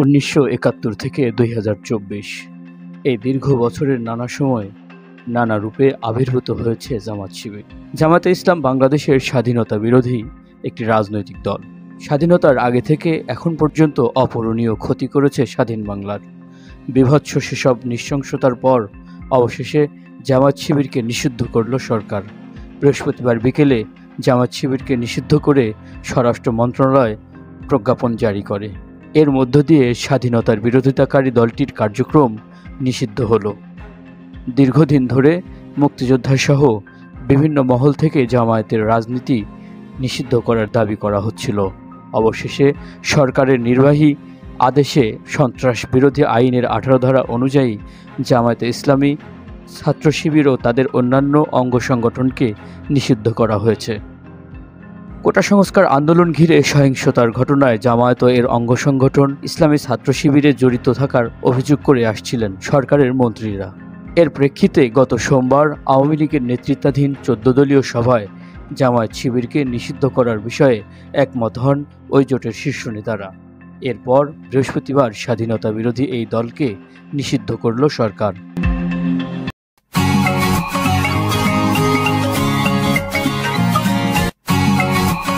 1971 থেকে 2024 এই দীর্ঘ বছরের নানা সময় নানা রূপে আবির্ভূত হয়েছে জামাত শিবির। জামাতে ইসলাম বাংলাদেশের স্বাধীনতা বিরোধী একটি রাজনৈতিক দল। স্বাধীনতার আগে থেকে এখন পর্যন্ত অপূরণীয় ক্ষতি করেছে স্বাধীন বাংলার। বীভৎস সেসব নৃশংসতার পর অবশেষে জামাত শিবিরকে নিষিদ্ধ করল সরকার। বৃহস্পতিবার বিকেলে জামাত শিবিরকে নিষিদ্ধ করে স্বরাষ্ট্র মন্ত্রণালয় প্রজ্ঞাপন জারি করে। এর মধ্য দিয়ে স্বাধীনতার বিরোধিতাকারী দলটির কার্যক্রম নিষিদ্ধ হলো। দীর্ঘদিন ধরে মুক্তিযোদ্ধাসহ বিভিন্ন মহল থেকে জামায়াতের রাজনীতি নিষিদ্ধ করার দাবি করা হচ্ছিল। অবশেষে সরকারের নির্বাহী আদেশে সন্ত্রাস বিরোধী আইনের 18 ধারা অনুযায়ী জামায়াতে ইসলামী, ছাত্র শিবির ও তাদের অন্যান্য অঙ্গ সংগঠনকে নিষিদ্ধ করা হয়েছে। কোটা সংস্কার আন্দোলন ঘিরে সহিংসতার ঘটনায় জামায়াত ও এর অঙ্গ সংগঠন ইসলামী ছাত্র শিবিরে জড়িত থাকার অভিযোগ করে আসছিলেন সরকারের মন্ত্রীরা। এর প্রেক্ষিতে গত সোমবার আওয়ামী লীগের নেতৃত্বাধীন 14 দলীয় সভায় জামায়াত শিবিরকে নিষিদ্ধ করার বিষয়ে একমত হন ওই জোটের শীর্ষ নেতারা। এরপর বৃহস্পতিবার স্বাধীনতা বিরোধী এই দলকে নিষিদ্ধ করল সরকার।